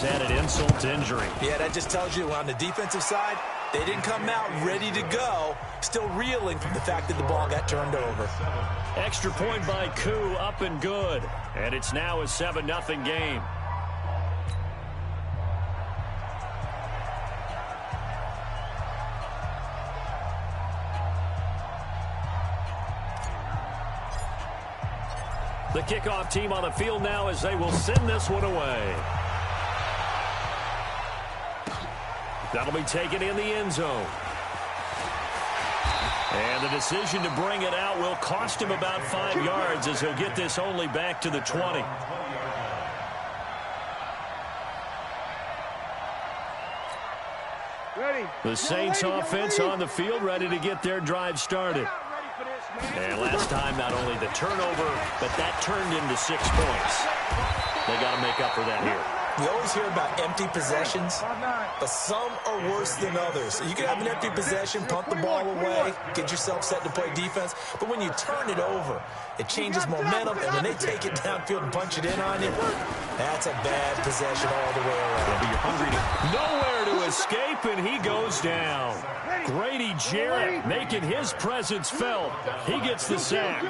has added insult to injury. Yeah, that just tells you on the defensive side, they didn't come out ready to go, still reeling from the fact that the ball got turned over. Extra point by Koo, up and good. And it's now a 7-0 game. The kickoff team on the field now as they will send this one away. That'll be taken in the end zone. And the decision to bring it out will cost him about 5 yards as he'll get this only back to the 20. The Saints offense on the field ready to get their drive started. And last time, not only the turnover, but that turned into 6 points. They got to make up for that here. You always hear about empty possessions, but some are worse than others. You can have an empty possession, punt the ball away, get yourself set to play defense, but when you turn it over, it changes momentum, and when they take it downfield and punch it in on you, that's a bad possession all the way around. You're hungry nowhere to escape, and he goes down. Grady Jarrett making his presence felt. He gets the sack.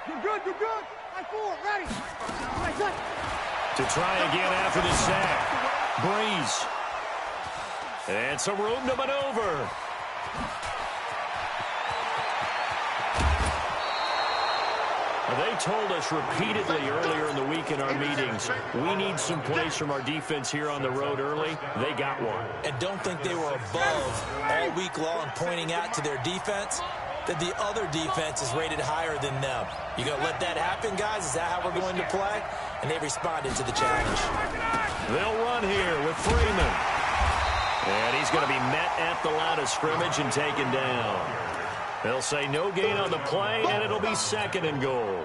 You're good, you're good. High forward, ready. To try again after the sack. Breeze. And some room to maneuver. They told us repeatedly earlier in the week in our meetings, we need some plays from our defense here on the road early. They got one. And don't think they were above all week long pointing out to their defense that the other defense is rated higher than them. You going to let that happen, guys? Is that how we're going to play? And they responded to the challenge. They'll run here with Freeman. And he's going to be met at the line of scrimmage and taken down. They'll say no gain on the play, and it'll be 2nd and goal.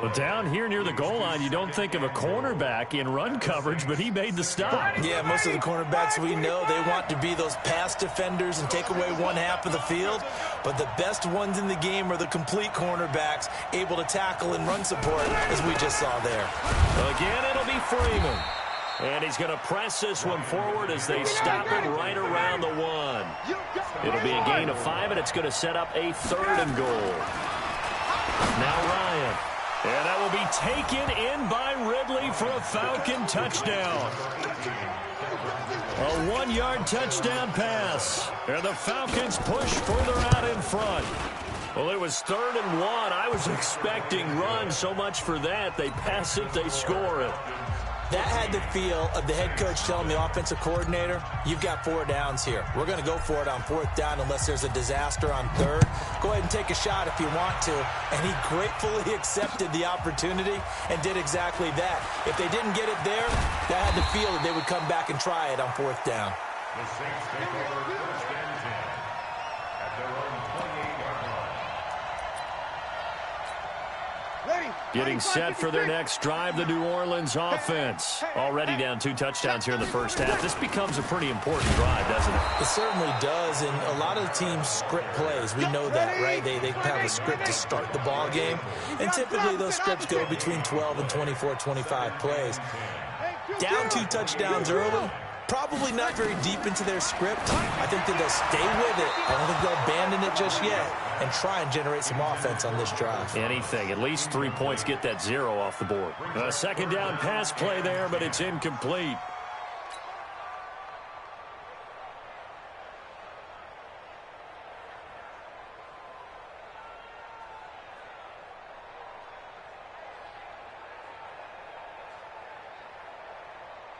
Well, down here near the goal line, you don't think of a cornerback in run coverage, but he made the stop. Yeah, most of the cornerbacks we know, they want to be those pass defenders and take away one half of the field. But the best ones in the game are the complete cornerbacks, able to tackle and run support, as we just saw there. Again, it'll be Freeman. And he's going to press this one forward as they stop it right around the 1. It'll be a gain of 5, and it's going to set up a 3rd and goal. Now Ryan. And that will be taken in by Ridley for a Falcon touchdown. A 1-yard touchdown pass. And the Falcons push further out in front. Well, it was 3rd and 1. I was expecting run, so much for that. They pass it, they score it. That had the feel of the head coach telling the offensive coordinator, you've got 4 downs here. We're going to go for it on 4th down unless there's a disaster on 3rd. Go ahead and take a shot if you want to. And he gratefully accepted the opportunity and did exactly that. If they didn't get it there, that had the feel that they would come back and try it on 4th down. The Saints take over 1st and 10 at their own 28-yard line. Getting set for their next drive, the New Orleans offense. Already down 2 touchdowns here in the first half. This becomes a pretty important drive, doesn't it? It certainly does, and a lot of the teams script plays. We know that, right? They have a script to start the ball game, and typically those scripts go between 12 and 24, 25 plays. Down 2 touchdowns early, probably not very deep into their script. I think that they'll stay with it. I don't think they'll abandon it just yet and try and generate some offense on this drive. Anything. At least 3 points, get that 0 off the board. A 2nd down pass play there, but it's incomplete.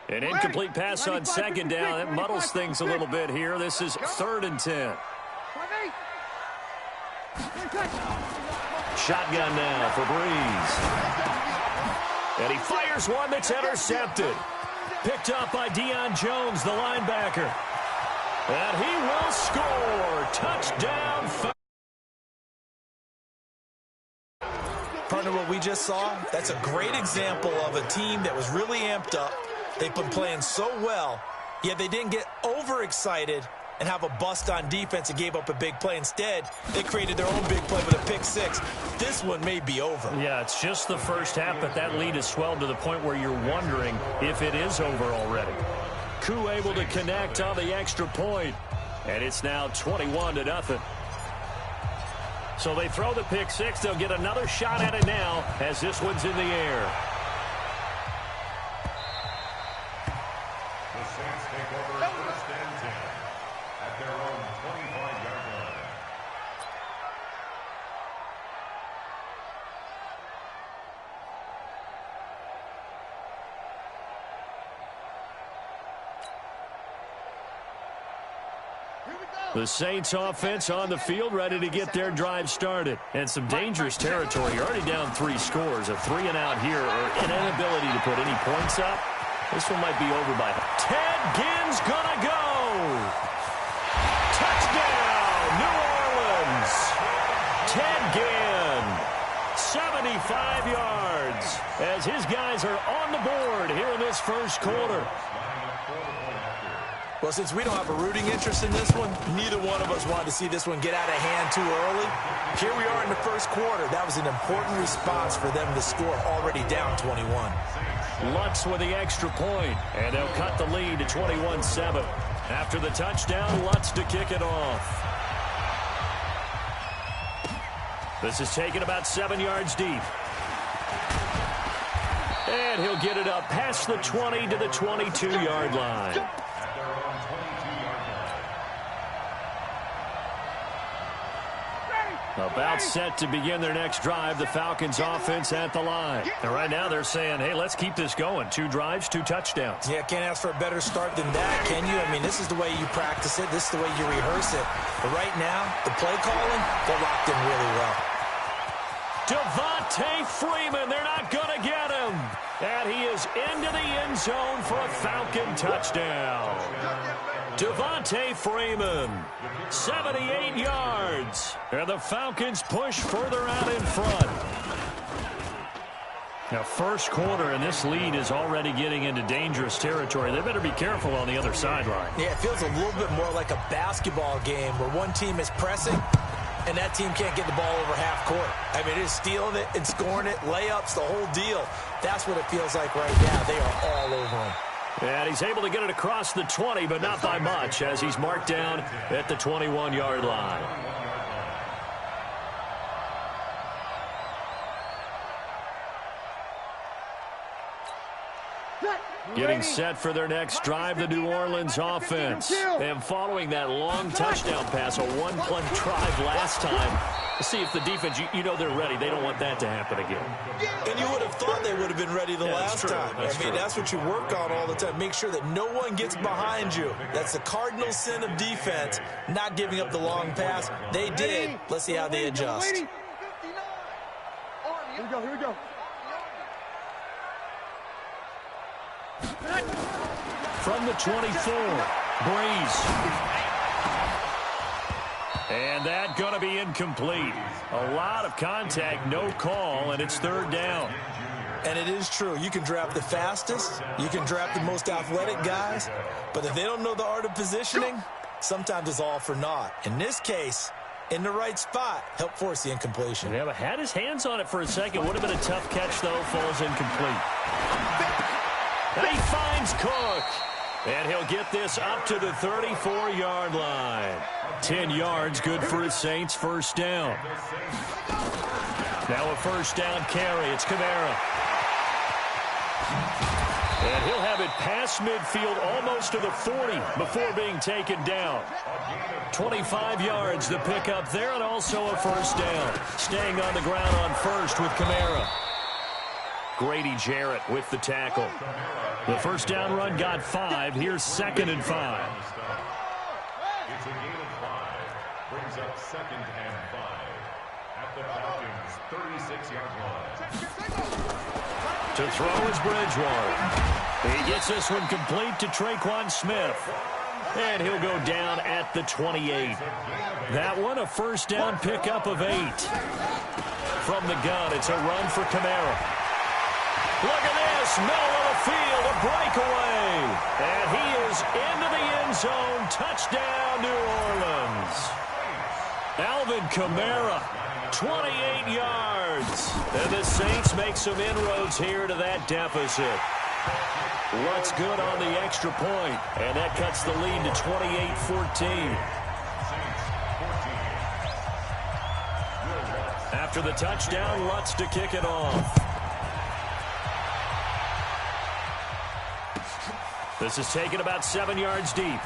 An incomplete pass on 2nd down. That muddles things a little bit here. This is 3rd and 10. Shotgun now for Breeze. And he fires one that's intercepted. Picked up by Deion Jones, the linebacker. And he will score. Touchdown. Partner, what we just saw, that's a great example of a team that was really amped up. They've been playing so well, yet they didn't get overexcited and have a bust on defense and gave up a big play. Instead, they created their own big play with a pick six. This one may be over. Yeah, it's just the first half, but that lead has swelled to the point where you're wondering if it is over already. Koo able to connect on the extra point, and it's now 21-0. So they throw the pick six. They'll get another shot at it now as this one's in the air. The Saints take over first and 10 at their own 25-yard line. The Saints offense on the field, ready to get their drive started. And some dangerous territory. You're already down 3 scores. A 3-and-out here, or an inability to put any points up. This one might be over by. Ted Ginn's gonna go. Touchdown, New Orleans. Ted Ginn, 75 yards, as his guys are on the board here in this first quarter. Well, since we don't have a rooting interest in this one, neither one of us wanted to see this one get out of hand too early. Here we are in the first quarter. That was an important response for them to score, already down 21. Lutz with the extra point, and they'll cut the lead to 21-7. After the touchdown, Lutz to kick it off. This is taken about 7 yards deep. And he'll get it up past the 20 to the 22-yard line. About set to begin their next drive, the Falcons offense at the line. And right now they're saying, hey, let's keep this going. 2 drives, 2 touchdowns. Yeah, can't ask for a better start than that, can you? I mean, this is the way you practice it. This is the way you rehearse it. But right now, the play calling, they're locked in really well. Devontae Freeman, they're not going to get him. And he is into the end zone for a Falcon touchdown. Devontae Freeman, 78 yards. And the Falcons push further out in front. Now, first quarter, and this lead is already getting into dangerous territory. They better be careful on the other sideline. Yeah, it feels a little bit more like a basketball game where one team is pressing and that team can't get the ball over half court. I mean, it is stealing it and scoring it, layups, the whole deal. That's what it feels like right now. They are all over him. And he's able to get it across the 20, but not by much, as he's marked down at the 21-yard line. Getting set for their next drive, the New Orleans offense. And following that long touchdown pass, a one-play drive last time. Let's see if the defense, you know they're ready. They don't want that to happen again. And you would have thought they would have been ready the last time. I mean, that's what you work on all the time. Make sure that no one gets behind you. That's the cardinal sin of defense, not giving up the long pass. They did. Let's see how they adjust. Here we go, here we go. From the 24, Breeze. And that going to be incomplete. A lot of contact, no call, and it's 3rd down. And it is true. You can draft the fastest. You can draft the most athletic guys. But if they don't know the art of positioning, sometimes it's all for naught. In this case, in the right spot, help force the incompletion. Yeah, but had his hands on it for a second. Would have been a tough catch, though. Falls incomplete. And he finds Cook. And he'll get this up to the 34-yard line. 10 yards, good for his Saints. First down. Now a first down carry. It's Kamara. And he'll have it past midfield, almost to the 40 before being taken down. 25 yards, the pickup there, and also a first down. Staying on the ground on first with Kamara. Grady Jarrett with the tackle. The first down run got 5. Here's 2nd and 5. It's a gain of 5. Brings up 2nd and 5 at the Falcons' 36-yard line. To throw is Bridgewater. He gets this one complete to Traquan Smith. And he'll go down at the 28. That one a first down pickup of 8. From the gun, it's a run for Kamara. Look at this, middle of the field, a breakaway. And he is into the end zone. Touchdown, New Orleans. Alvin Kamara, 28 yards. And the Saints make some inroads here to that deficit. Lutz good on the extra point, and that cuts the lead to 28-14. After the touchdown, Lutz to kick it off. This is taken about 7 yards deep.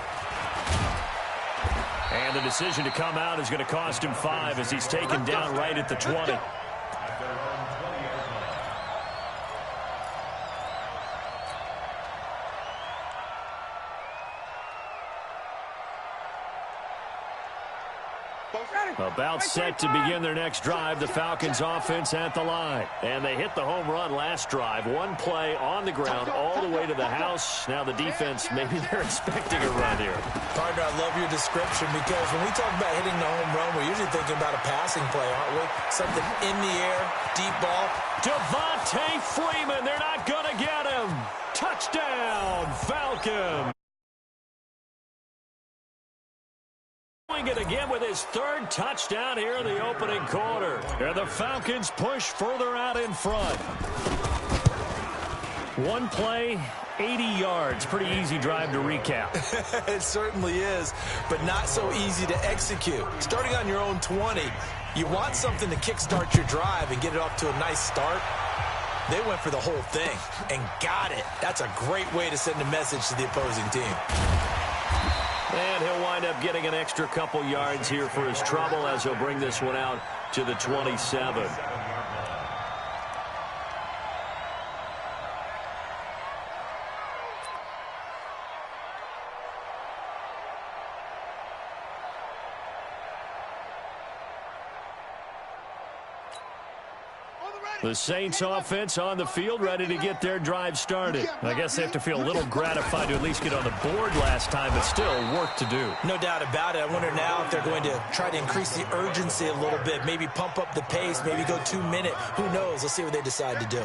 And the decision to come out is going to cost him 5 as he's taken down right at the 20. About set to begin their next drive, the Falcons offense at the line. And they hit the home run last drive. One play on the ground all the way to the house. Now the defense, maybe they're expecting a run here. Partner, I love your description because when we talk about hitting the home run, we're usually thinking about a passing play, aren't we? Something in the air, deep ball. Devontae Freeman, they're not going to get him. Touchdown, Falcons. Doing it again with his third touchdown here in the opening quarter. And the Falcons push further out in front. One play, 80 yards. Pretty easy drive to recap. It certainly is, but not so easy to execute. Starting on your own 20, you want something to kickstart your drive and get it off to a nice start. They went for the whole thing and got it. That's a great way to send a message to the opposing team. And he'll wind up getting an extra couple yards here for his trouble as he'll bring this one out to the 27. The Saints offense on the field, ready to get their drive started. I guess they have to feel a little gratified to at least get on the board last time, but still work to do. No doubt about it. I wonder now if they're going to try to increase the urgency a little bit, maybe pump up the pace, maybe go 2 minute. Who knows? Let's see what they decide to do.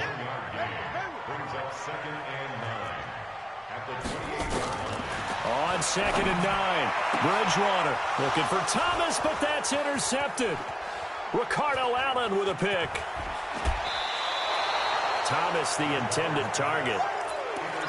On 2nd and 9, Bridgewater looking for Thomas, but that's intercepted. Ricardo Allen with a pick. Thomas, the intended target.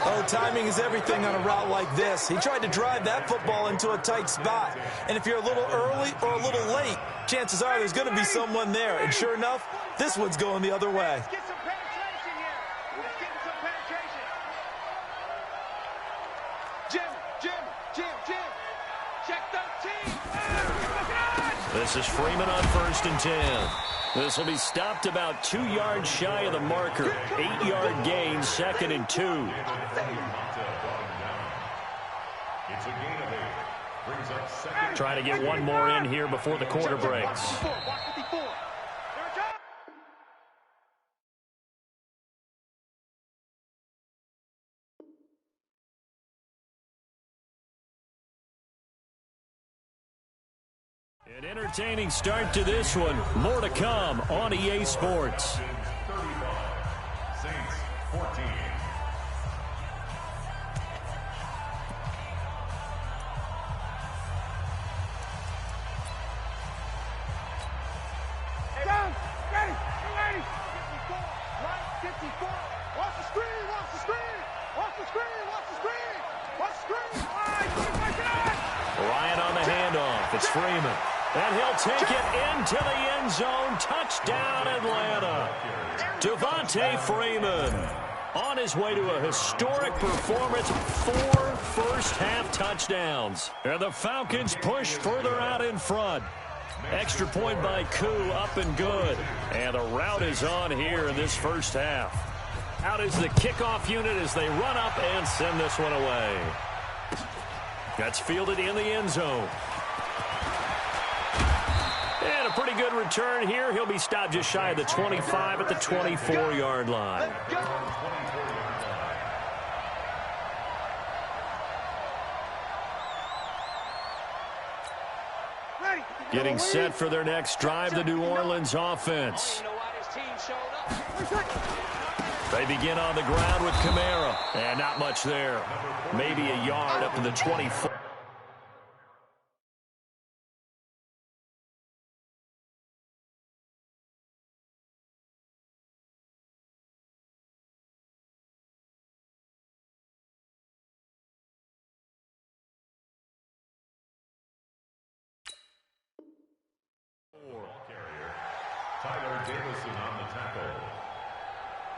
Oh, timing is everything on a route like this. He tried to drive that football into a tight spot. And if you're a little early or a little late, chances are there's going to be someone there. And sure enough, this one's going the other way. Let's get some penetration here. Let's get some penetration. Jim. Check 13. This is Freeman on 1st and 10. This will be stopped about 2 yards shy of the marker. 8-yard gain, 2nd and 2. Try to get one more in here before the quarter breaks. An entertaining start to this one. More to come on EA Sports. 35, Saints 14. Down. Ready. 54. Right. 54. Watch the screen. Ryan on the handoff. It's Freeman. And he'll take it into the end zone. Touchdown, Atlanta. Devontae Freeman on his way to a historic performance. 4 first-half touchdowns. And the Falcons push further out in front. Extra point by Koo, up and good. And the route is on here in this first half. Out is the kickoff unit as they run up and send this one away. That's fielded in the end zone. And a pretty good return here. He'll be stopped just shy of the 25 at the 24-yard line. Getting set for their next drive, the New Orleans offense. They begin on the ground with Kamara. And not much there. Maybe a yard up to the 24. Tyler Davison on the tackle.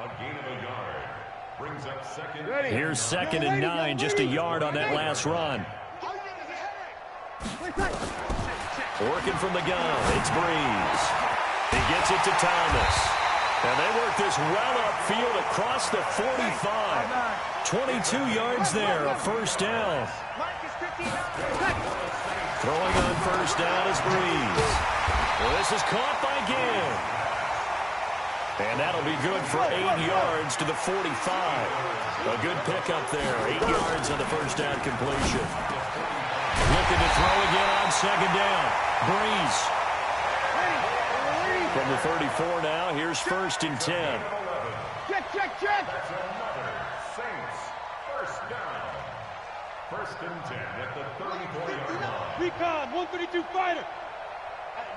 A gain of a yard. Brings up second. Here's 2nd and 9, just a yard on that last run. Working from the gun, it's Breeze. He gets it to Thomas. And they work this well upfield across the 45. 22 yards there, a first down. Throwing on first down is Breeze. Well, this is caught by Gibb. And that'll be good for 8 yards to the 45. A good pickup there. 8 yards on the first down completion. Looking to throw again on 2nd down. Breeze. From the 34 now, here's 1st and 10. Check. That's another Saints first down. 1st and 10 at the 34-yard line. Recon, 132 fighter.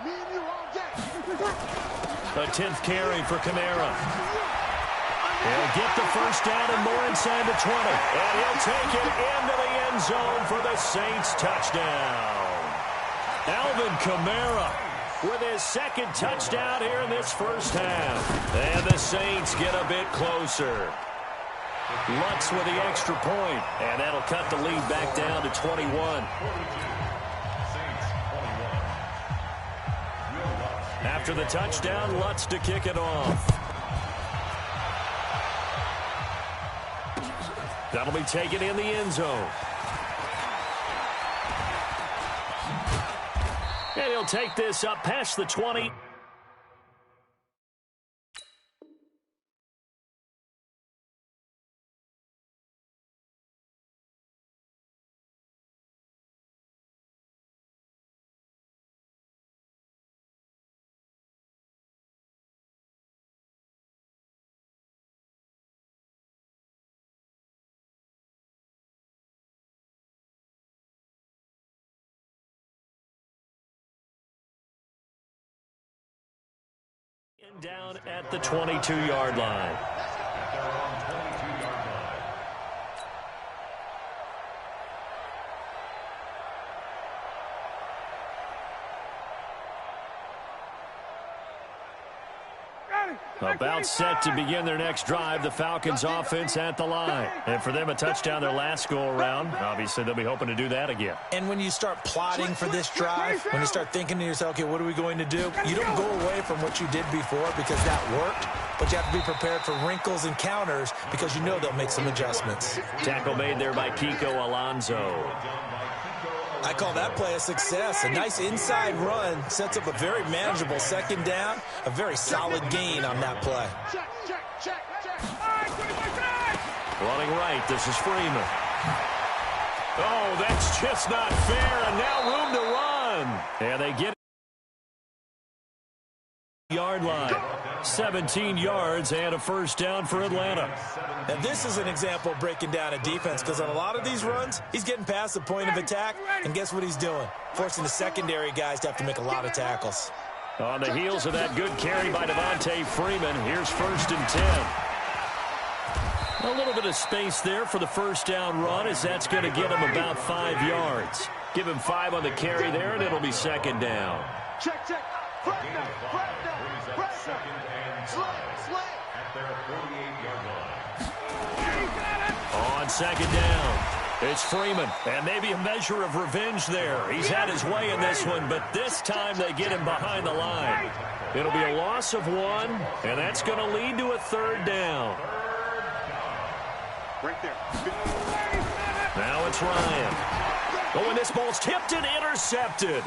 Me and you all day. A 10th carry for Kamara. He'll get the first down and more inside the 20. And he'll take it into the end zone for the Saints touchdown. Alvin Kamara with his 2nd touchdown here in this first half. And the Saints get a bit closer. Lutz with the extra point. And that'll cut the lead back down to 21. After the touchdown, Lutz to kick it off. That'll be taken in the end zone. And he'll take this up past the 20. Down at the 22-yard line. About set to begin their next drive, the Falcons offense at the line. And for them, a touchdown their last go-around. Obviously, they'll be hoping to do that again. And when you start plotting for this drive, when you start thinking to yourself, okay, what are we going to do? You don't go away from what you did before because that worked, but you have to be prepared for wrinkles and counters because you know they'll make some adjustments. Tackle made there by Kiko Alonso. I call that play a success. A nice inside run sets up a very manageable 2nd down, a very solid gain on that play. Check. Running right, this is Freeman. Oh, that's just not fair, and now room to run. And they get yard line. 17 yards and a first down for Atlanta. Now, this is an example of breaking down a defense because on a lot of these runs, he's getting past the point of attack, and guess what he's doing? Forcing the secondary guys to have to make a lot of tackles. On the heels of that good carry by Devontae Freeman, here's 1st and 10. A little bit of space there for the first down run as that's going to get him about 5 yards. Give him 5 on the carry there, and it'll be 2nd down. Check. Front down. At their 48-yard line. On 2nd down, it's Freeman, and maybe a measure of revenge there. He's had his way in this one, but this time they get him behind the line. It'll be a loss of 1, and that's going to lead to a 3rd down. Right there. Now it's Ryan. Oh, and this ball's tipped and intercepted.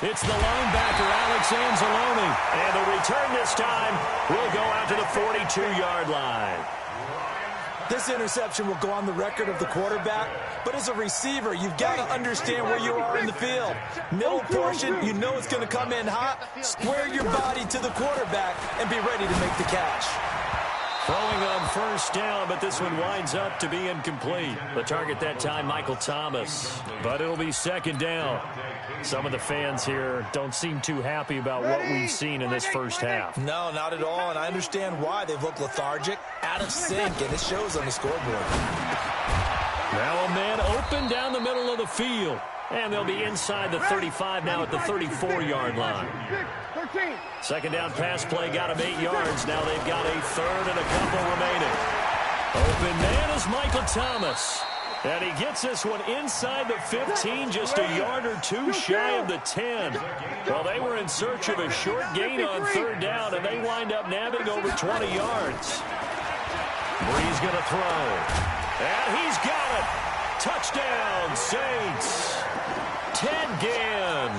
It's the linebacker, Alex Anzalone. And the return this time will go out to the 42-yard line. This interception will go on the record of the quarterback, but as a receiver, you've got to understand where you are in the field. Middle portion, you know it's going to come in hot. Square your body to the quarterback and be ready to make the catch. Throwing on first down, but this one winds up to be incomplete. The target that time, Michael Thomas. But it'll be second down. Some of the fans here don't seem too happy about what we've seen in this first half. No, not at all, and I understand why. They've looked lethargic, out of sync, and it shows on the scoreboard. Now a man open down the middle of the field. And they'll be inside the 35 now at the 34-yard line. Second down pass play got him 8 yards. Now they've got a third and a couple remaining. Open man is Michael Thomas. And he gets this one inside the 15, just a yard or two shy of the 10. Well, they were in search of a short gain on third down, and they wind up nabbing over 20 yards. Bree's going to throw. And he's got it. Touchdown, Saints. Ted Ginn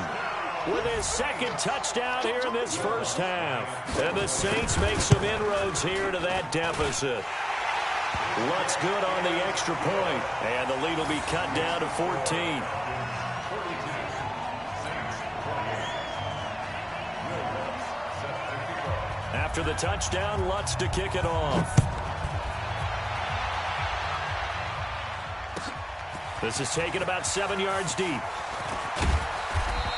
with his second touchdown here in this first half. And the Saints make some inroads here to that deficit. Lutz good on the extra point, and the lead will be cut down to 14. After the touchdown, Lutz to kick it off. This is taken about 7 yards deep.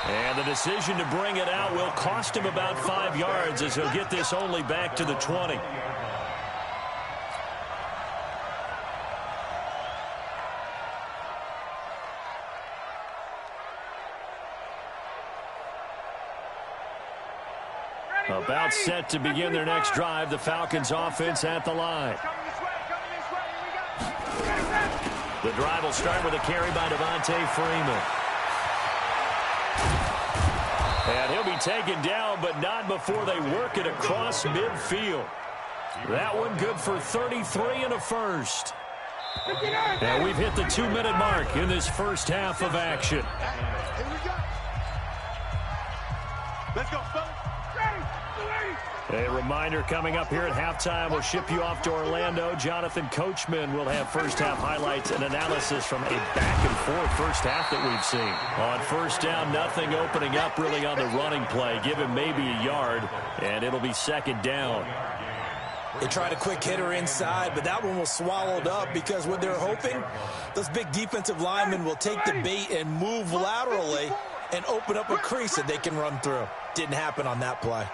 And the decision to bring it out will cost him about 5 yards as he'll get this only back to the 20. About set to begin their next drive, the Falcons offense at the line. The drive will start with a carry by Devontae Freeman. And he'll be taken down, but not before they work it across midfield. That one good for 33 and a first. And we've hit the 2-minute mark in this first half of action. Let's go, fellas. A reminder coming up here at halftime, we'll ship you off to Orlando. Jonathan Coachman will have first half highlights and analysis from a back-and-forth first half that we've seen. On first down, nothing opening up really on the running play. Give him maybe a yard, and it'll be second down. They tried a quick hitter inside, but that one was swallowed up because what they're hoping, those big defensive linemen will take the bait and move laterally and open up a crease that they can run through. Didn't happen on that play.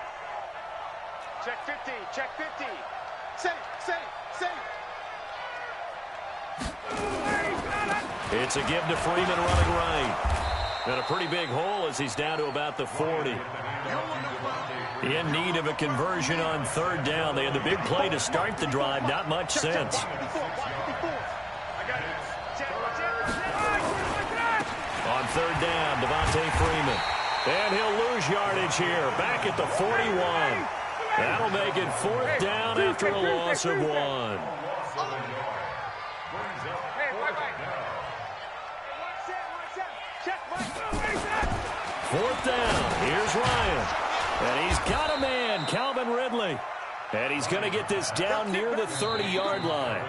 Check 50, check 50. Say. It's a give to Freeman running right. And a pretty big hole as he's down to about the 40. In need of a conversion on third down. They had the big play to start the drive. Not much sense. On third down, Devontae Freeman. And he'll lose yardage here. Back at the 41. That'll make it fourth down after a loss of 1. Fourth down. Here's Ryan. And he's got a man, Calvin Ridley. And he's going to get this down near the 30-yard line.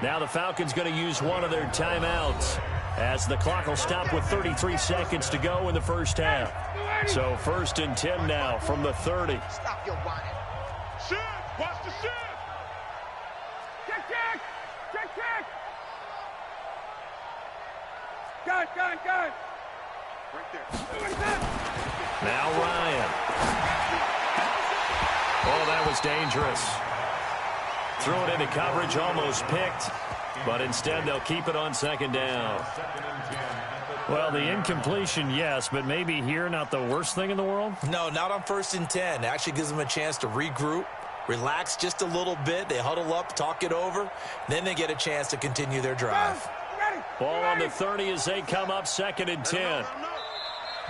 Now the Falcons going to use one of their timeouts as the clock will stop with 33 seconds to go in the first half. So first and 10 now from the 30. Stop your whining. Shift. Watch the shift. Check. Gun. Right there. Now Ryan. Oh, that was dangerous. Threw it into coverage, almost picked. But instead, they'll keep it on second down. Well, the incompletion, yes, but maybe here not the worst thing in the world? No, not on first and 10. It actually gives them a chance to regroup, relax just a little bit. They huddle up, talk it over. Then they get a chance to continue their drive. Ball on the 30 as they come up second and 10.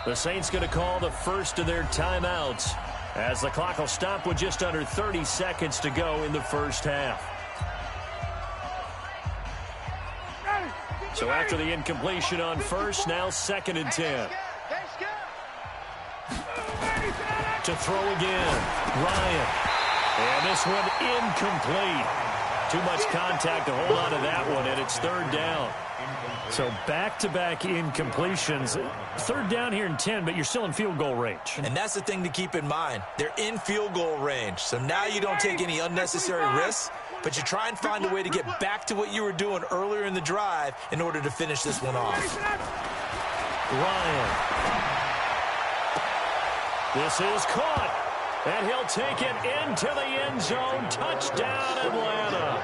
The Saints going to call the first of their timeouts as the clock will stop with just under 30 seconds to go in the first half. So after the incompletion on first, now second and 10. To throw again, Ryan. And this one incomplete. Too much contact to hold on to that one, and it's third down. So back-to-back incompletions. Third down here in 10, but you're still in field goal range. And that's the thing to keep in mind. They're in field goal range. So now you don't take any unnecessary risks. but you try and find a way to get back to what you were doing earlier in the drive in order to finish this one off. Ryan. This is caught, and he'll take it into the end zone. Touchdown, Atlanta.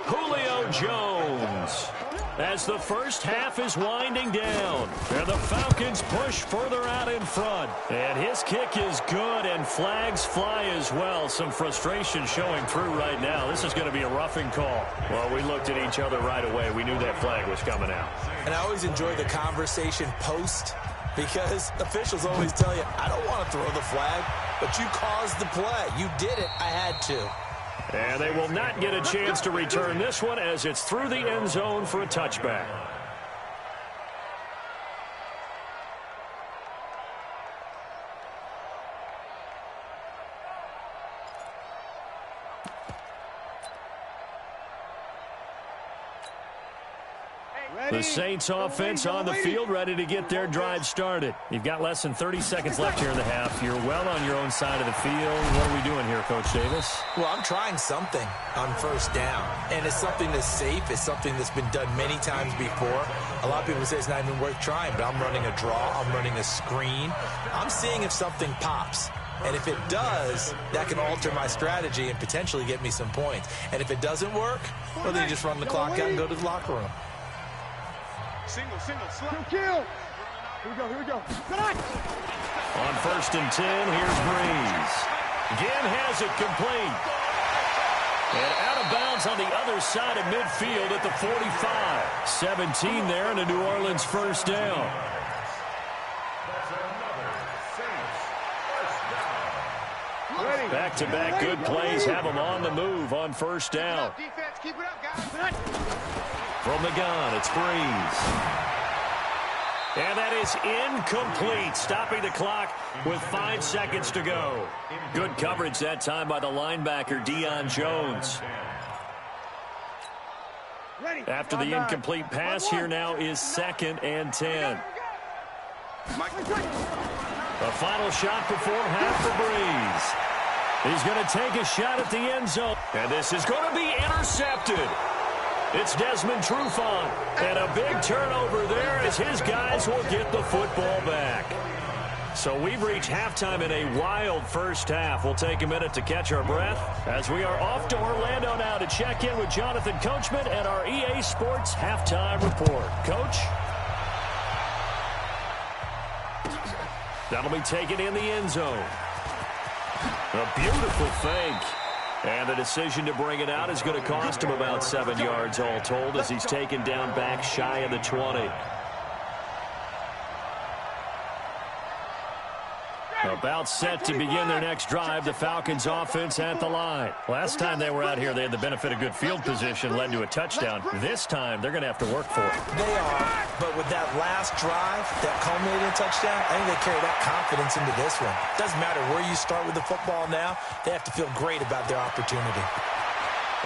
Julio Jones. As the first half is winding down, and the Falcons push further out in front. And his kick is good, and flags fly as well. Some frustration showing through right now. This is going to be a roughing call. Well, we looked at each other right away. We knew that flag was coming out. And I always enjoy the conversation post, because officials always tell you, I don't want to throw the flag, but you caused the play. You did it. I had to. And they will not get a chance to return this one as it's through the end zone for a touchback. The Saints offense on the field, ready to get their drive started. You've got less than 30 seconds left here in the half. You're well on your own side of the field. What are we doing here, Coach Davis? Well, I'm trying something on first down, and it's something that's safe. It's something that's been done many times before. A lot of people say it's not even worth trying, but I'm running a draw. I'm running a screen. I'm seeing if something pops. And if it does, that can alter my strategy and potentially get me some points. And if it doesn't work, well, then you just run the clock out and go to the locker room. Single, slap. Kill. Here we go. Good eye. On 1st and 10, here's Breeze. Again has it complete. And out of bounds on the other side of midfield at the 45. 17 there and a New Orleans first down. Back-to-back good plays have them on the move on first down. Defense, keep it up, guys. From the gun, it's Breeze. And that is incomplete, stopping the clock with 5 seconds to go. Good coverage that time by the linebacker, Deion Jones. After the incomplete pass, here now is 2nd and 10. The final shot before half for Breeze. He's going to take a shot at the end zone. And this is going to be intercepted. It's Desmond Trufant. And a big turnover there as his guys will get the football back. So we've reached halftime in a wild first half. We'll take a minute to catch our breath as we are off to Orlando now to check in with Jonathan Coachman and our EA Sports halftime report. Coach? That'll be taken in the end zone. A beautiful fake. And the decision to bring it out is going to cost him about 7 yards all told as he's taken down back shy of the 20. About set to begin their next drive, the Falcons offense at the line. Last time they were out here, they had the benefit of good field position, led to a touchdown. This time, they're going to have to work for it. They are, but with that last drive, that culminating touchdown, I think they carry that confidence into this one. Doesn't matter where you start with the football now, they have to feel great about their opportunity.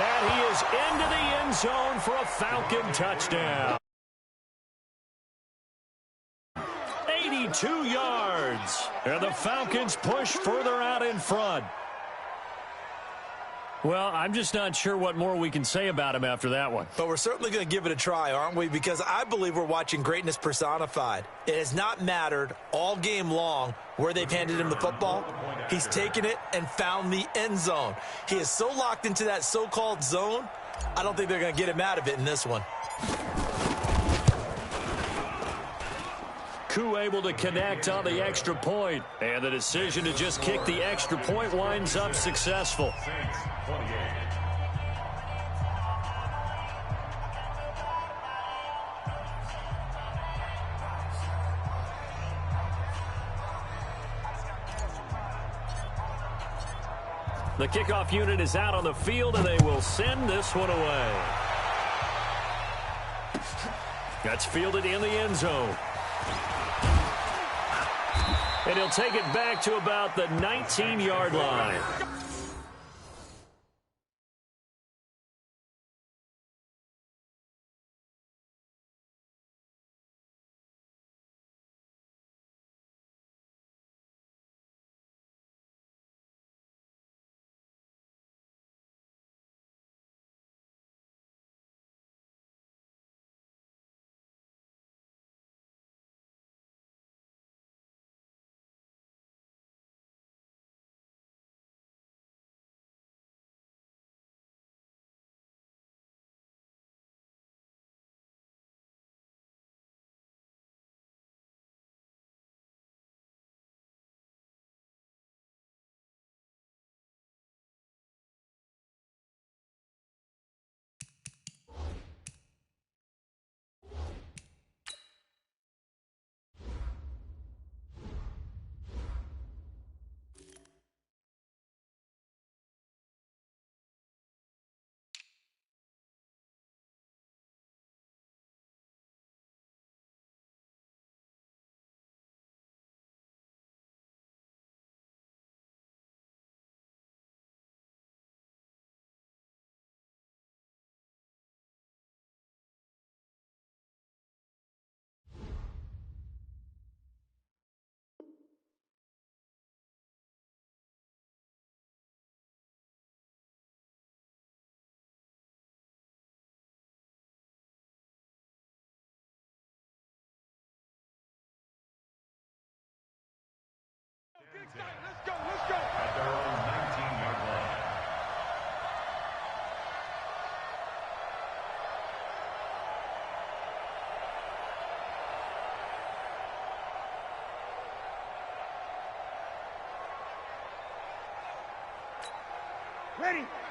And he is into the end zone for a Falcon touchdown. 82 yards. And the Falcons push further out in front. Well, I'm just not sure what more we can say about him after that one. But we're certainly going to give it a try, aren't we? Because I believe we're watching greatness personified. It has not mattered all game long where they've handed him the football. He's taken it and found the end zone. He is so locked into that so-called zone, I don't think they're going to get him out of it in this one. Koo able to connect on the extra point. And the decision to just kick the extra point winds up successful. The kickoff unit is out on the field, and they will send this one away. That's fielded in the end zone. And he'll take it back to about the 19-yard line.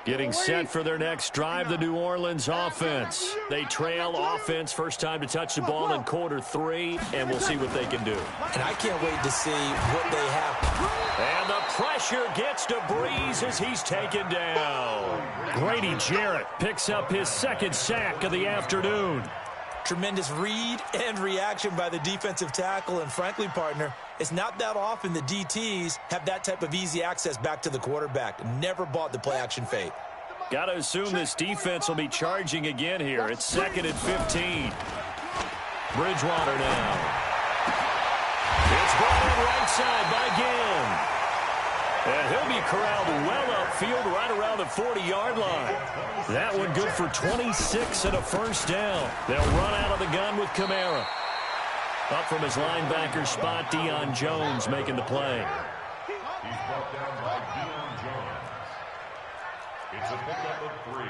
Getting set for their next drive, the New Orleans offense. They trail offense, first time to touch the ball in quarter 3, and we'll see what they can do. And I can't wait to see what they have. And the pressure gets to Breeze as he's taken down. Grady Jarrett picks up his second sack of the afternoon. Tremendous read and reaction by the defensive tackle, and frankly, partner, it's not that often the DTs have that type of easy access back to the quarterback. Never bought the play-action fake. Got to assume this defense will be charging again here. It's 2nd and 15. Bridgewater now. It's brought in right side by Ginn. And he'll be corralled well upfield right around the 40-yard line. That one good for 26 and a first down. They'll run out of the gun with Kamara. Up from his linebacker spot, Deion Jones making the play. He's brought down by Deion Jones. It's a pickup of 3.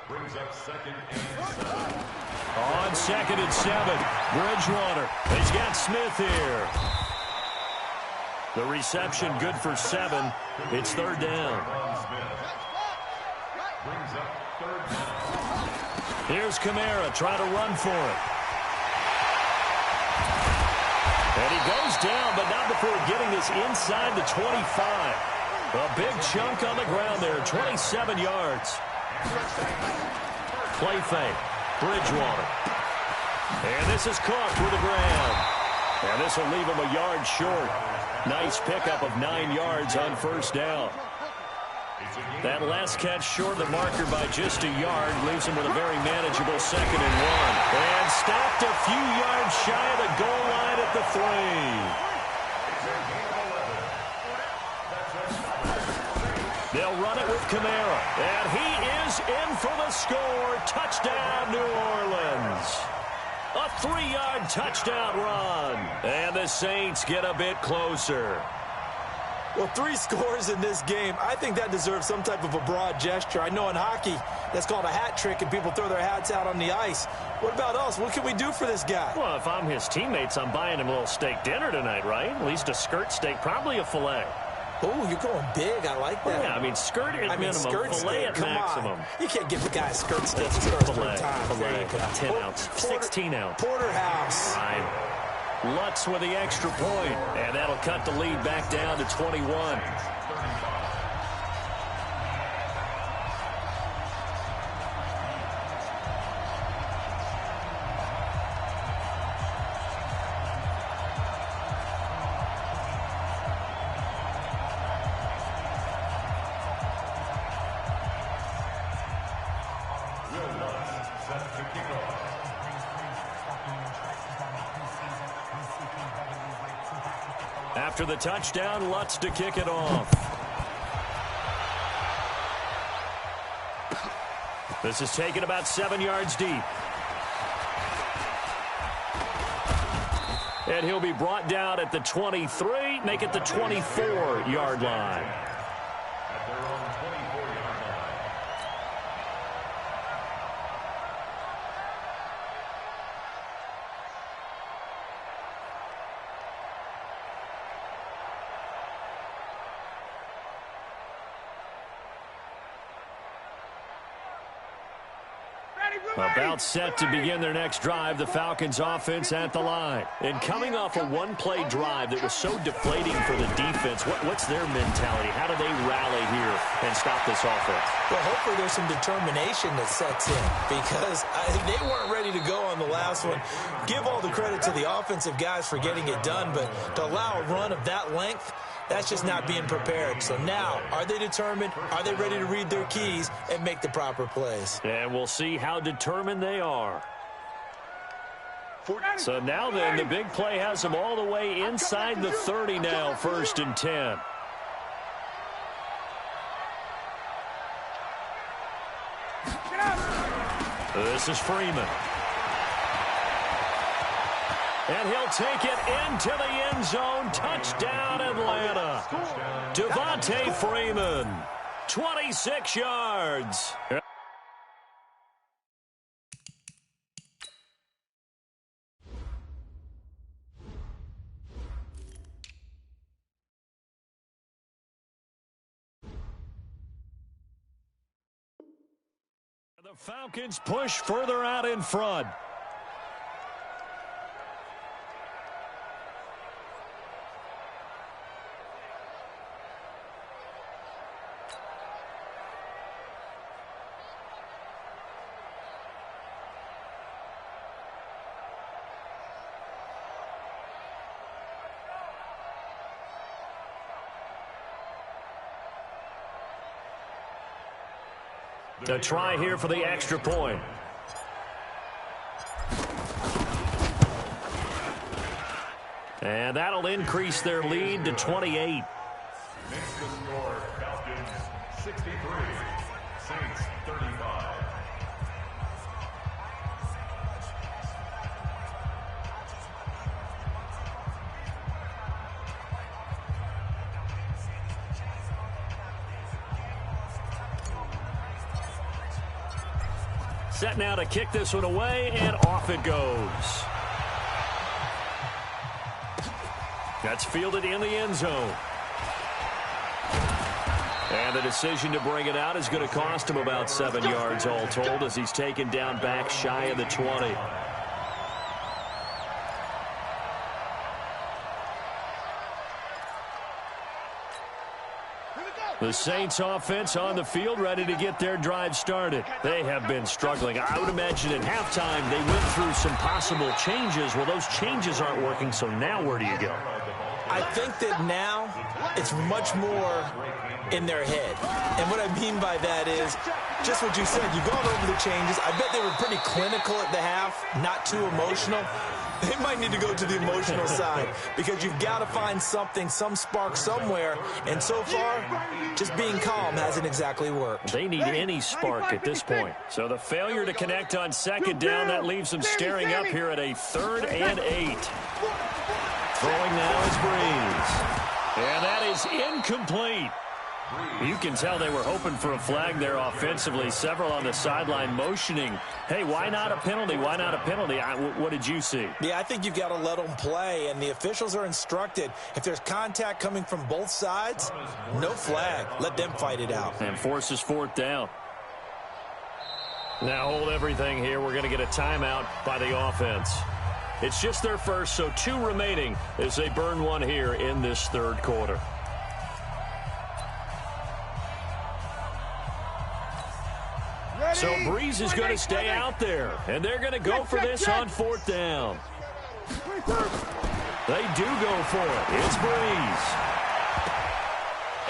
Brings up 2nd and 7. On 2nd and 7, Bridgewater. He's got Smith here. The reception good for 7. It's 3rd down. Brings up 3rd down. Here's Kamara trying to run for it. And he goes down, but not before getting this inside the 25. A big chunk on the ground there, 27 yards. Play fake, Bridgewater. And this is caught through the ground. And this will leave him a yard short. Nice pickup of 9 yards on first down. That last catch short of the marker by just a yard leaves him with a very manageable 2nd and 1. And stopped a few yards shy of the goal line at the 3. They'll run it with Kamara. And he is in for the score. Touchdown, New Orleans. A 3-yard touchdown run. And the Saints get a bit closer. Well, 3 scores in this game. I think that deserves some type of a broad gesture. I know in hockey, that's called a hat trick, and people throw their hats out on the ice. What about us? What can we do for this guy? Well, if I'm his teammates, I'm buying him a little steak dinner tonight, right? At least a skirt steak, probably a filet. Oh, you're going big. I like that. Yeah, I mean, skirt at minimum, skirt filet steak, at come maximum. On. You can't give the guy a skirt steak. Filet, filet, 10 ounce, 16 ounce. Porterhouse. Fine. Lutz with the extra point, and that'll cut the lead back down to 21. After the touchdown, Lutz to kick it off. This is taken about 7 yards deep. And he'll be brought down at the 23, make it the 24-yard line. At their own 24-yard line. About set to begin their next drive, the Falcons offense at the line. And coming off a one-play drive that was so deflating for the defense, what's their mentality? How do they rally here and stop this offense? Well, hopefully there's some determination that sets in because they weren't ready to go on the last one. Give all the credit to the offensive guys for getting it done, but to allow a run of that length, that's just not being prepared. So now, are they determined? Are they ready to read their keys and make the proper plays? And we'll see how determined they are. So now then, the big play has them all the way inside the 30 now, 1st and 10. This is Freeman. And he'll take it into the end zone. Touchdown, Atlanta. Devontae Freeman, 26 yards. The Falcons push further out in front. A try here for the extra point. And that'll increase their lead to 28. Makes the score Falcons 63, Saints 35. Set now to kick this one away, and off it goes. That's fielded in the end zone. And the decision to bring it out is going to cost him about 7 yards all told as he's taken down back shy of the 20. The Saints offense on the field ready to get their drive started. They have been struggling. I would imagine at halftime they went through some possible changes. Well, those changes aren't working, so now where do you go? I think that now it's much more in their head. And what I mean by that is just what you said. You've gone over the changes. I bet they were pretty clinical at the half, not too emotional. They might need to go to the emotional side because you've got to find something, some spark somewhere. And so far, just being calm hasn't exactly worked. They need any spark at this point. So the failure to connect on second down, that leaves them staring up here at a 3rd and 8. Throwing now is Breeze. And that is incomplete. You can tell they were hoping for a flag there offensively. Several on the sideline motioning, hey, why not a penalty? Why not a penalty? What did you see? Yeah, I think you've got to let them play, and the officials are instructed. If there's contact coming from both sides, no flag. Let them fight it out. And forces 4th down. Now hold everything here. We're going to get a timeout by the offense. It's just their first, so 2 remaining as they burn one here in this 3rd quarter. So Breeze is going to stay out there, and they're going to go for this on 4th down. They do go for it. It's Breeze.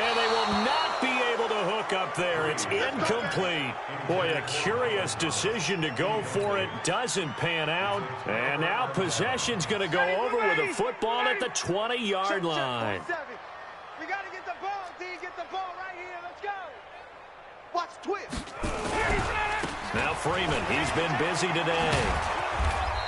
And they will not be able to hook up there. It's incomplete. Boy, a curious decision to go for it. Doesn't pan out. And now possession's going to go over with a football at the 20-yard line. We got to get the ball, D. Get the ball right here. Let's go. Watch twist. Now Freeman, he's been busy today.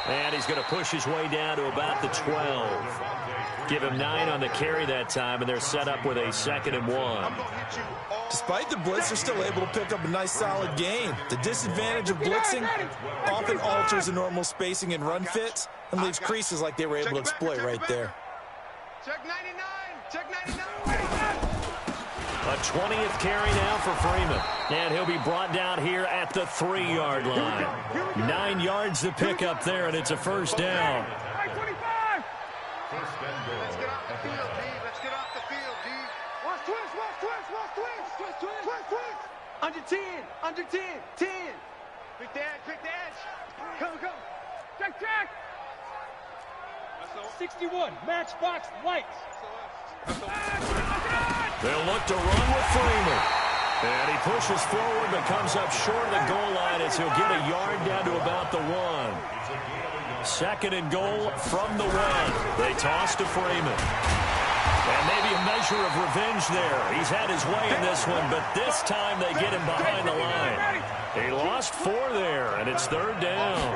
And he's going to push his way down to about the 12. Give him 9 on the carry that time, and they're set up with a 2nd and 1. Despite the blitz, they're still able to pick up a nice solid gain. The disadvantage of blitzing often alters the normal spacing and run fits and leaves creases like they were able to exploit right there. Check 99. Check 99. A 20th carry now for Freeman. And he'll be brought down here at the 3-yard line. 9 yards to pick up there, and it's a 1st down. 25. Let's get off the field, D. Let's get off the field, D. Watch twist, watch twist, watch twist. Twist, twist, twist, twist. Under 10, under 10, 10. Quick the edge. Come. Check. 61, matchbox lights. They'll look to run with Freeman. And he pushes forward but comes up short of the goal line as he'll get a yard down to about the 1. 2nd and goal from the 1. They toss to Freeman. And maybe a measure of revenge there. He's had his way in this one, but this time they get him behind the line. He lost 4 there, and it's 3rd down.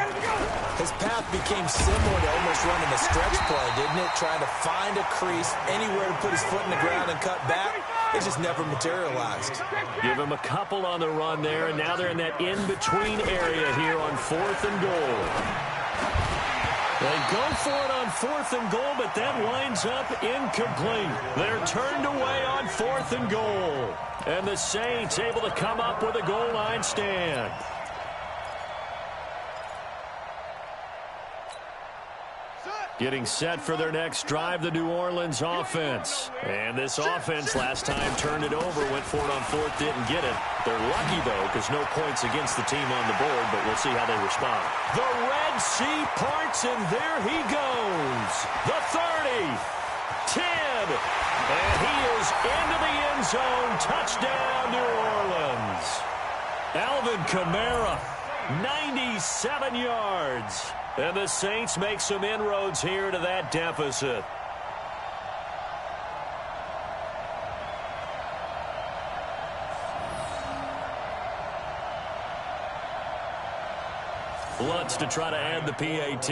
His path became similar to almost running a stretch play, didn't it? Trying to find a crease, anywhere to put his foot in the ground and cut back. It just never materialized. Give him a couple on the run there, and now they're in that in-between area here on 4th and goal. They go for it on 4th and goal, but that winds up incomplete. They're turned away on 4th and goal. And the Saints able to come up with a goal line stand. Getting set for their next drive, the New Orleans offense. And this offense last time turned it over, went for it on fourth, didn't get it. They're lucky, though, because no points against the team on the board, but we'll see how they respond. The Red Sea parts, and there he goes. The 30, 10, and he is into the end zone. Touchdown, New Orleans. Alvin Kamara, 97 yards. And the Saints make some inroads here to that deficit. Lutz to try to add the PAT.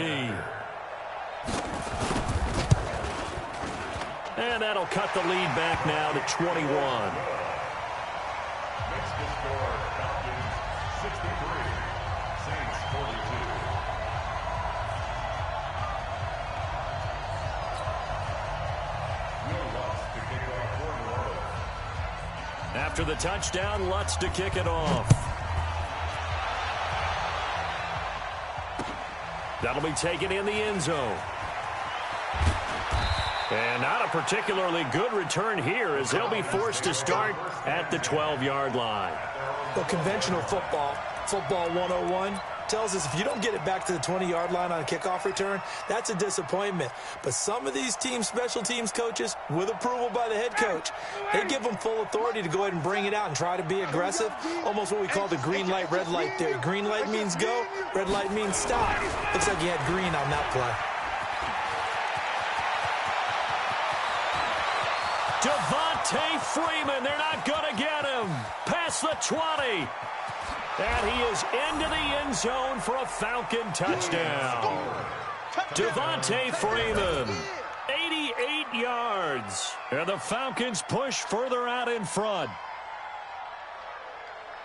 And that'll cut the lead back now to 21. Next to score, Falcons 63, Saints 42. After the touchdown, Lutz to kick it off. That'll be taken in the end zone. And not a particularly good return here as they'll be forced to start at the 12-yard line. Well, conventional football 101, tells us if you don't get it back to the 20-yard line on a kickoff return, that's a disappointment. But some of these team special teams coaches, with approval by the head coach, they give them full authority to go ahead and bring it out and try to be aggressive, almost what we call the green light, red light theory. Green light means go, red light means stop. Looks like you had green on that play. Devontae Freeman, they're not going to get him. Past the 20. And he is into the end zone for a Falcon touchdown. Devontae Freeman, 88 yards. And the Falcons push further out in front.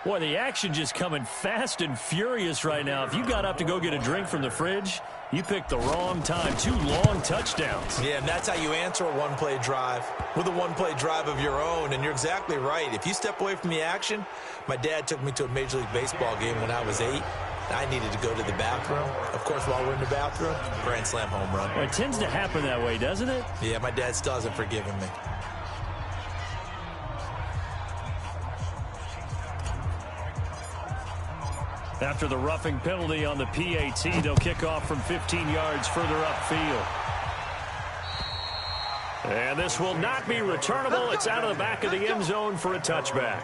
Boy, the action just coming fast and furious right now. If you got up to go get a drink from the fridge, you picked the wrong time. 2 long touchdowns. Yeah, and that's how you answer a one-play drive, with a one-play drive of your own. And you're exactly right. If you step away from the action, my dad took me to a Major League Baseball game when I was 8. I needed to go to the bathroom. Of course, while we're in the bathroom, grand slam home run. Well, it tends to happen that way, doesn't it? Yeah, my dad still hasn't forgiven me. After the roughing penalty on the PAT, they'll kick off from 15 yards further upfield. And this will not be returnable. It's out of the back of the end zone for a touchback.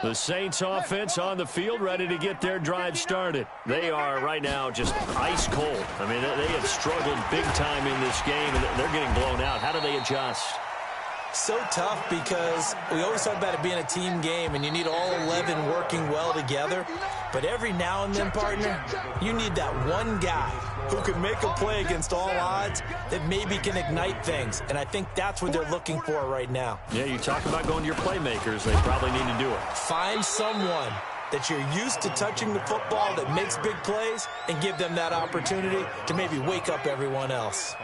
The Saints offense on the field, ready to get their drive started. They are right now just ice cold. I mean, they have struggled big time in this game, and they're getting blown out. How do they adjust? So tough because we always talk about it being a team game, and you need all 11 working well together. But every now and then, partner, you need that one guy who can make a play against all odds that maybe can ignite things. And I think that's what they're looking for right now. Yeah, you talk about going to your playmakers. They probably need to do it. Find someone that you're used to touching the football that makes big plays and give them that opportunity to maybe wake up everyone else.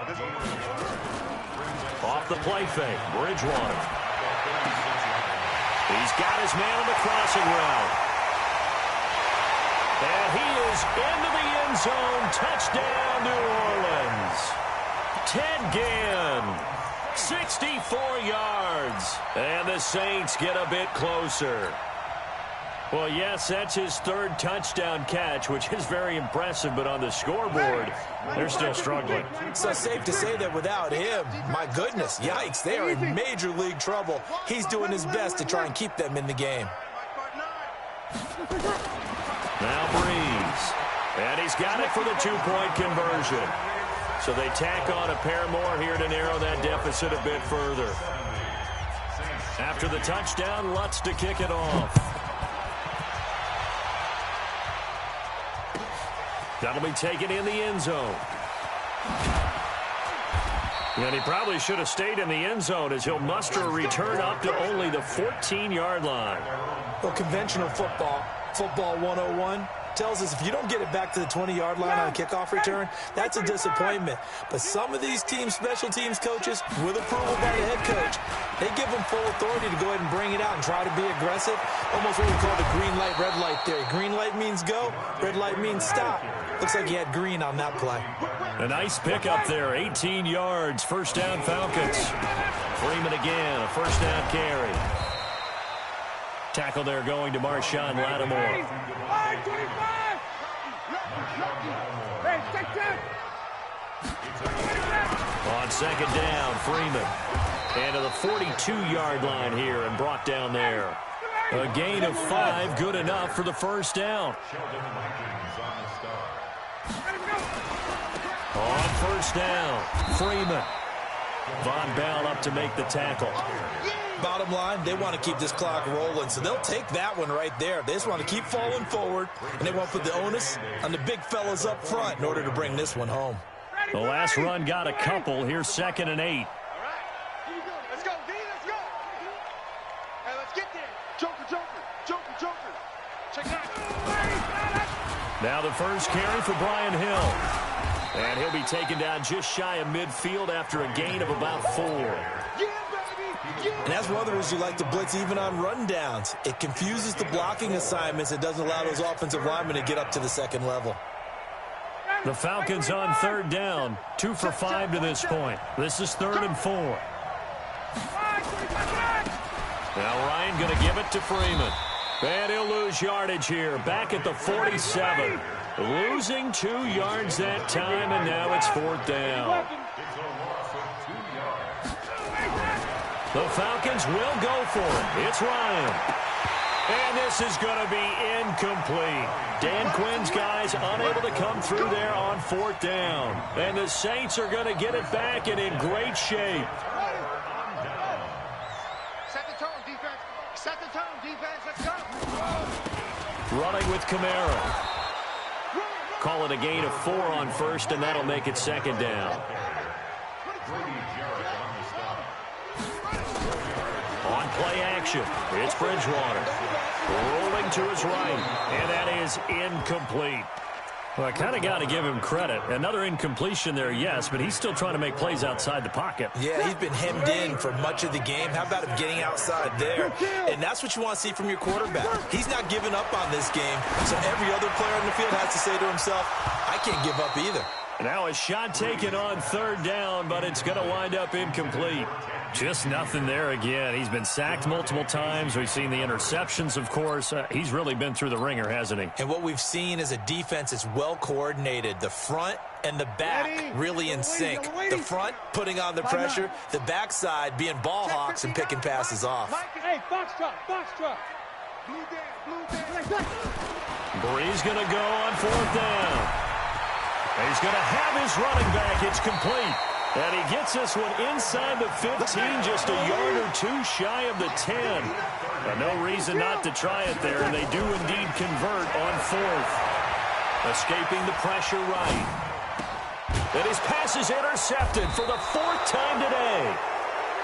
Off the play fake, Bridgewater. He's got his man on the crossing route. And he is into the end zone. Touchdown, New Orleans. Ted Ginn, 64 yards. And the Saints get a bit closer. Well, yes, that's his 3rd touchdown catch, which is very impressive, but on the scoreboard, they're still struggling. So safe to say that without him, my goodness, yikes, they are in major league trouble. He's doing his best to try and keep them in the game. Now Breeze. And he's got it for the 2-point conversion. So they tack on a pair more here to narrow that deficit a bit further. After the touchdown, Lutz to kick it off. That'll be taken in the end zone. And he probably should have stayed in the end zone as he'll muster a return up to only the 14-yard line. Well, conventional football 101, tells us if you don't get it back to the 20-yard line on a kickoff return, that's a disappointment. But some of these teams, special teams coaches, with approval by the head coach, they give them full authority to go ahead and bring it out and try to be aggressive. Almost what we call the green light, red light theory. Green light means go, red light means stop. Looks like he had green on that play. A nice pickup there, 18 yards, first down Falcons. Freeman again, a first down carry. Tackle there going to Marshawn Lattimore. On second down, Freeman. And to the 42-yard line here and brought down there. A gain of 5, good enough for the first down. On first down, Freeman. Von Bell up to make the tackle. Bottom line, they want to keep this clock rolling, so they'll take that one right there. They just want to keep falling forward, and they want to put the onus on the big fellas up front in order to bring this one home. The last run got a couple. Here's 2nd and 8. Let's go, D, let's go. Hey, let's get there. Joker. Check it out. Now the first carry for Brian Hill. And he'll be taken down just shy of midfield after a gain of about 4. And that's one of the reasons you like to blitz even on rundowns. It confuses the blocking assignments. It doesn't allow those offensive linemen to get up to the second level. The Falcons on third down, 2 for 5 to this point. This is 3rd and 4. Now Ryan going to give it to Freeman. And he'll lose yardage here, back at the 47. Losing 2 yards that time, and now it's 4th down. The Falcons will go for it. It's Ryan. And this is going to be incomplete. Dan Quinn's guys unable to come through there on 4th down. And the Saints are going to get it back and in great shape. Set the tone, defense. Set the tone, defense. Let's go. Running with Kamara. Call it a gain of 4 on first, and that'll make it 2nd down. On play action, it's Bridgewater. Rolling to his right, and that is incomplete. Well, I kind of got to give him credit. Another incompletion there, yes, but he's still trying to make plays outside the pocket. Yeah, he's been hemmed in for much of the game. How about him getting outside there? And that's what you want to see from your quarterback. He's not giving up on this game, so every other player on the field has to say to himself, I can't give up either. Now a shot taken on 3rd down, but it's going to wind up incomplete. Just nothing there again. He's been sacked multiple times. We've seen the interceptions, of course. He's really been through the ringer, hasn't he? And what we've seen is a defense that's well coordinated. The front and the back really in sync. The front putting on the pressure, the backside being ball hawks and picking passes off. Hey, box truck. Bree's going to go on 4th down. He's going to have his running back. It's complete. And he gets this one inside the 15, just a yard or 2 shy of the 10. But no reason not to try it there, and they do indeed convert on 4th. Escaping the pressure right. And his pass is intercepted for the 4th time today.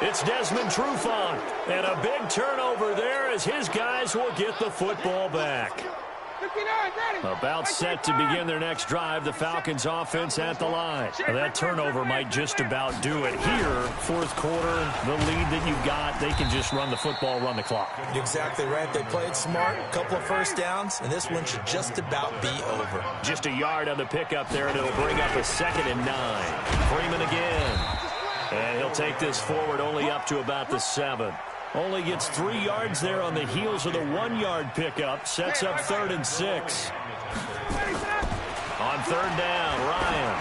It's Desmond Trufant. And a big turnover there as his guys will get the football back. About set to begin their next drive, the Falcons offense at the line. Well, that turnover might just about do it here. 4th quarter, the lead that you've got, they can just run the football, run the clock. Exactly right. They played smart, a couple of first downs, and this one should just about be over. Just a yard on the pickup there, and it'll bring up a 2nd and 9. Freeman again. And he'll take this forward only up to about the 7. Only gets 3 yards there on the heels of the 1-yard pickup. Sets up 3rd and 6. On 3rd down, Ryan.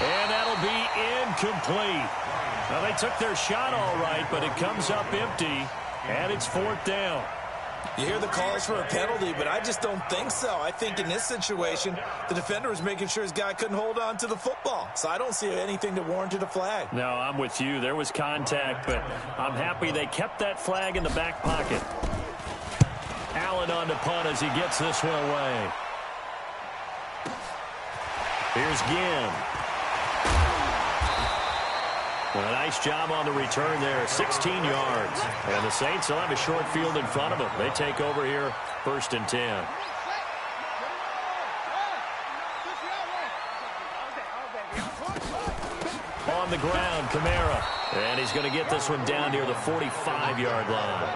And that'll be incomplete. Now, they took their shot all right, but it comes up empty, and it's 4th down. You hear the calls for a penalty, but I just don't think so. I think in this situation, the defender was making sure his guy couldn't hold on to the football. So I don't see anything that warranted a flag. No, I'm with you. There was contact, but I'm happy they kept that flag in the back pocket. Allen on the punt as he gets this one away. Here's Ginn. Well, nice job on the return there, 16 yards. And the Saints will have a short field in front of them. They take over here, 1st and 10. On the ground, Kamara. And he's going to get this one down near the 45-yard line.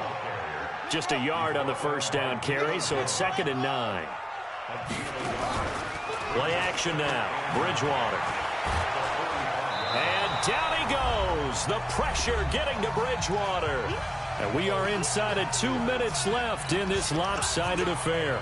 Just a yard on the first down carry, so it's 2nd and 9. Play action now. Bridgewater. And down he goes. The pressure getting to Bridgewater. And we are inside of 2 minutes left in this lopsided affair.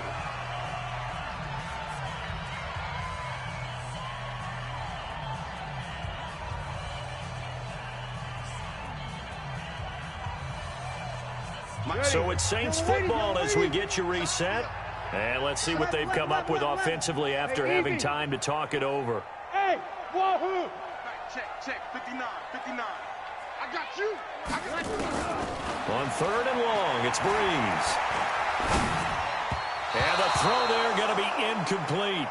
So it's Saints football as we get you reset. And let's see what they've come up with offensively after having time to talk it over. Hey, wahoo! Check, 59. I got you. On 3rd and long, it's Breeze. And the throw there going to be incomplete.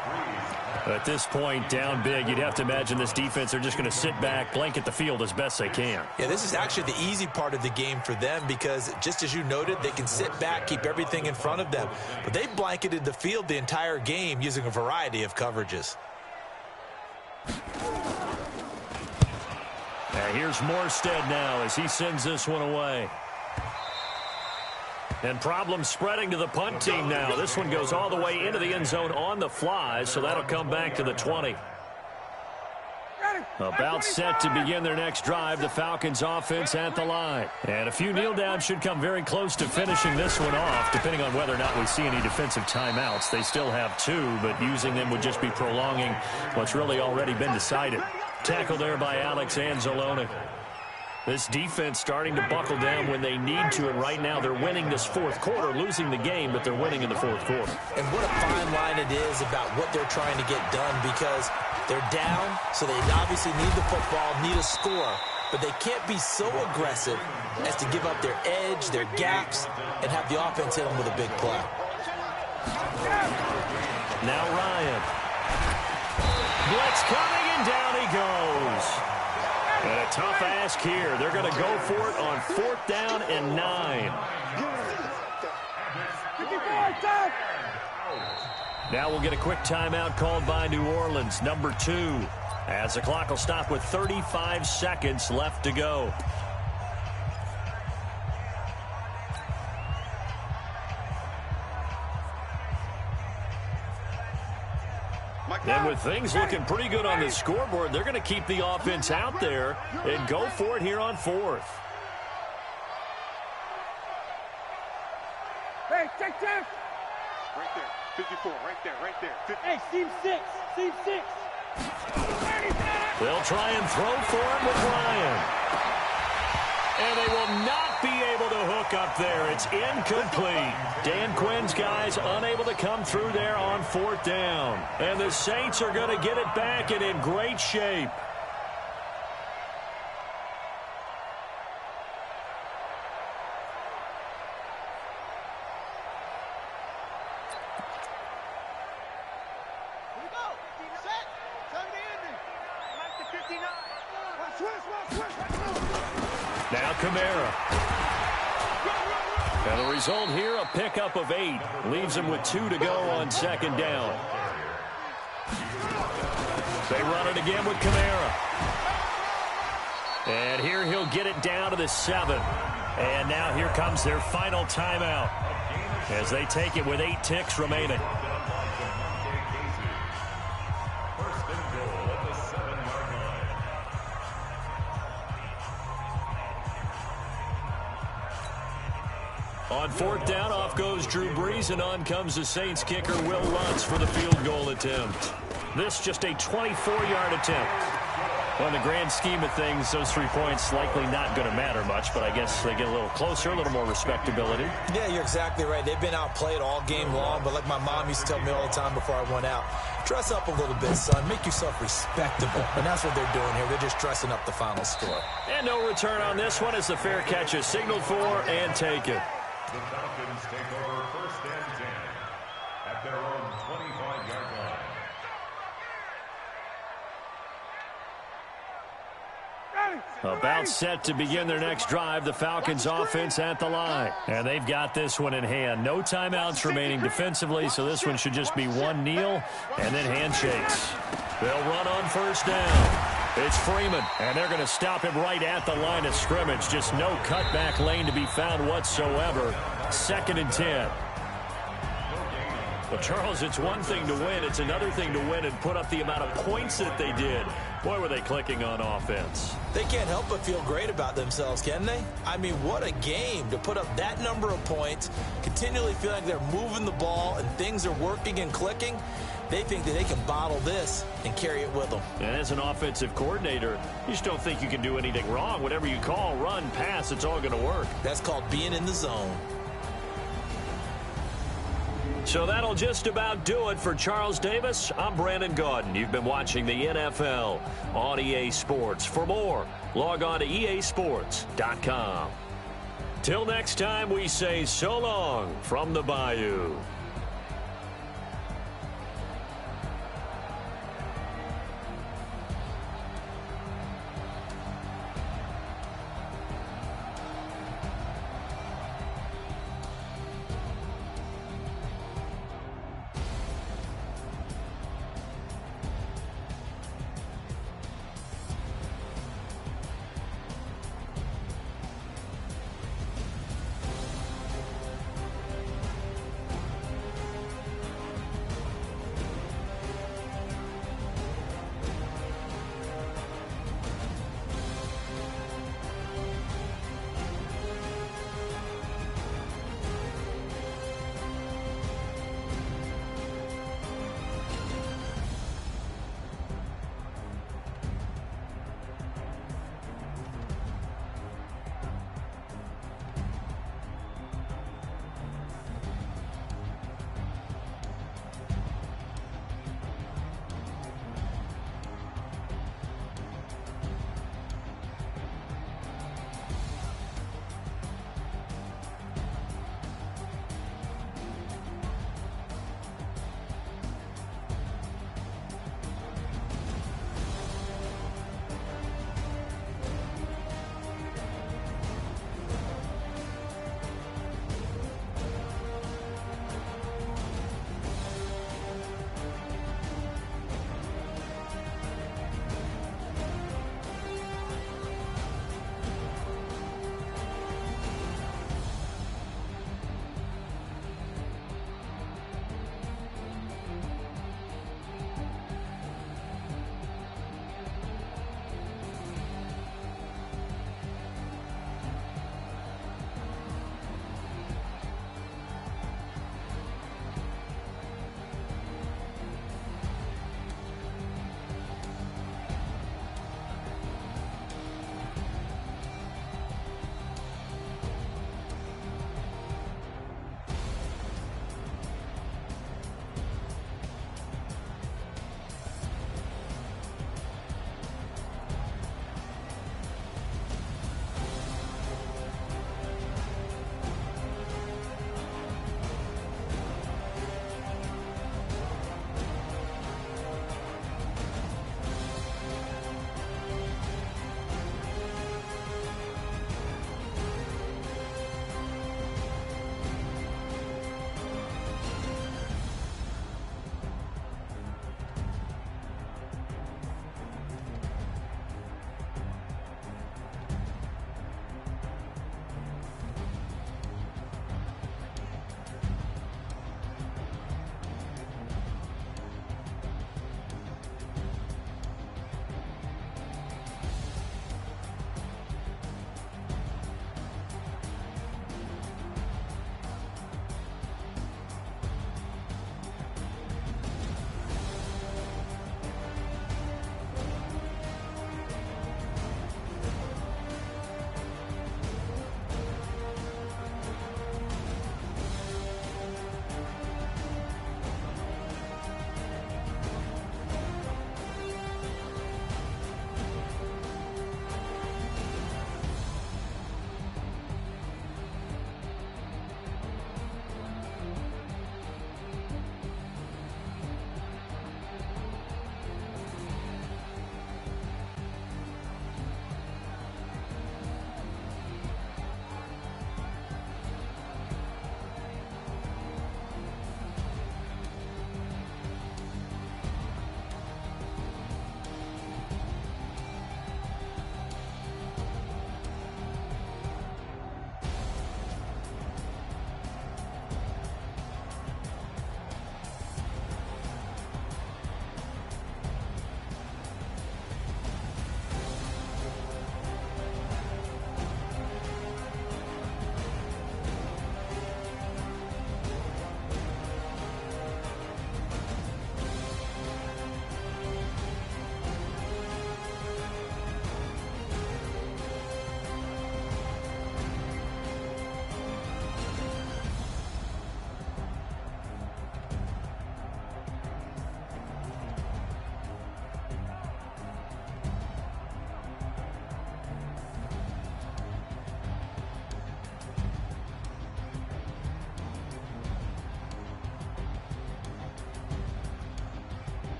At this point, down big, you'd have to imagine this defense are just going to sit back, blanket the field as best they can. Yeah, this is actually the easy part of the game for them because, just as you noted, they can sit back, keep everything in front of them. But they blanketed the field the entire game using a variety of coverages. And here's Morstead now as he sends this one away. And problems spreading to the punt team now. This one goes all the way into the end zone on the fly, so that'll come back to the 20. About set to begin their next drive, the Falcons offense at the line. And a few kneel downs should come very close to finishing this one off, depending on whether or not we see any defensive timeouts. They still have 2, but using them would just be prolonging what's really already been decided. Tackle there by Alex Anzalone. This defense starting to buckle down when they need to, and right now they're winning this 4th quarter, losing the game, but they're winning in the 4th quarter. And what a fine line it is about what they're trying to get done because they're down, so they obviously need the football, need a score, but they can't be so aggressive as to give up their edge, their gaps, and have the offense hit them with a big play. Now Ryan. Blitz coming, and down he goes. And a tough ask here. They're going to go for it on 4th down and 9. Now we'll get a quick timeout called by New Orleans, number 2, as the clock will stop with 35 seconds left to go. And with things looking pretty good on the scoreboard, they're going to keep the offense out there and go for it here on 4th. Hey, take 10. Right there, 54, right there. 50. Hey, seam 6. They'll try and throw for him with Ryan. And they will not be able to hook up there. It's incomplete. Dan Quinn's guys unable to come through there on 4th down. And the Saints are going to get it back and in great shape. Here we go. Set. Turn the ending. Like the 59. Now Kamara. And the result here, a pickup of 8. Leaves him with 2 to go on 2nd down. They run it again with Kamara. And here he'll get it down to the 7. And now here comes their final timeout as they take it with 8 ticks remaining. On 4th down, off goes Drew Brees, and on comes the Saints kicker, Will Lutz, for the field goal attempt. This just a 24-yard attempt. Well, in the grand scheme of things, those 3 points likely not going to matter much, but I guess they get a little closer, a little more respectability. Yeah, you're exactly right. They've been outplayed all game long, but like my mom used to tell me all the time before I went out, dress up a little bit, son. Make yourself respectable. And that's what they're doing here. They're just dressing up the final score. And no return on this one as the fair catch is signaled for and taken. The Falcons take over 1st and 10 at their own 25-yard line. About set to begin their next drive, the Falcons offense at the line. And they've got this one in hand. No timeouts remaining defensively, so this one should just be one kneel and then handshakes. They'll run on first down. It's Freeman, and they're going to stop him right at the line of scrimmage. Just no cutback lane to be found whatsoever. 2nd and 10. Well, Charles, it's one thing to win. It's another thing to win and put up the amount of points that they did. Boy, were they clicking on offense. They can't help but feel great about themselves, can they? I mean, what a game to put up that number of points, continually feel like they're moving the ball and things are working and clicking. They think that they can bottle this and carry it with them. And as an offensive coordinator, you just don't think you can do anything wrong. Whatever you call, run, pass, it's all going to work. That's called being in the zone. So that'll just about do it for Charles Davis. I'm Brandon Gaudin. You've been watching the NFL on EA Sports. For more, log on to easports.com. Till next time, we say so long from the Bayou.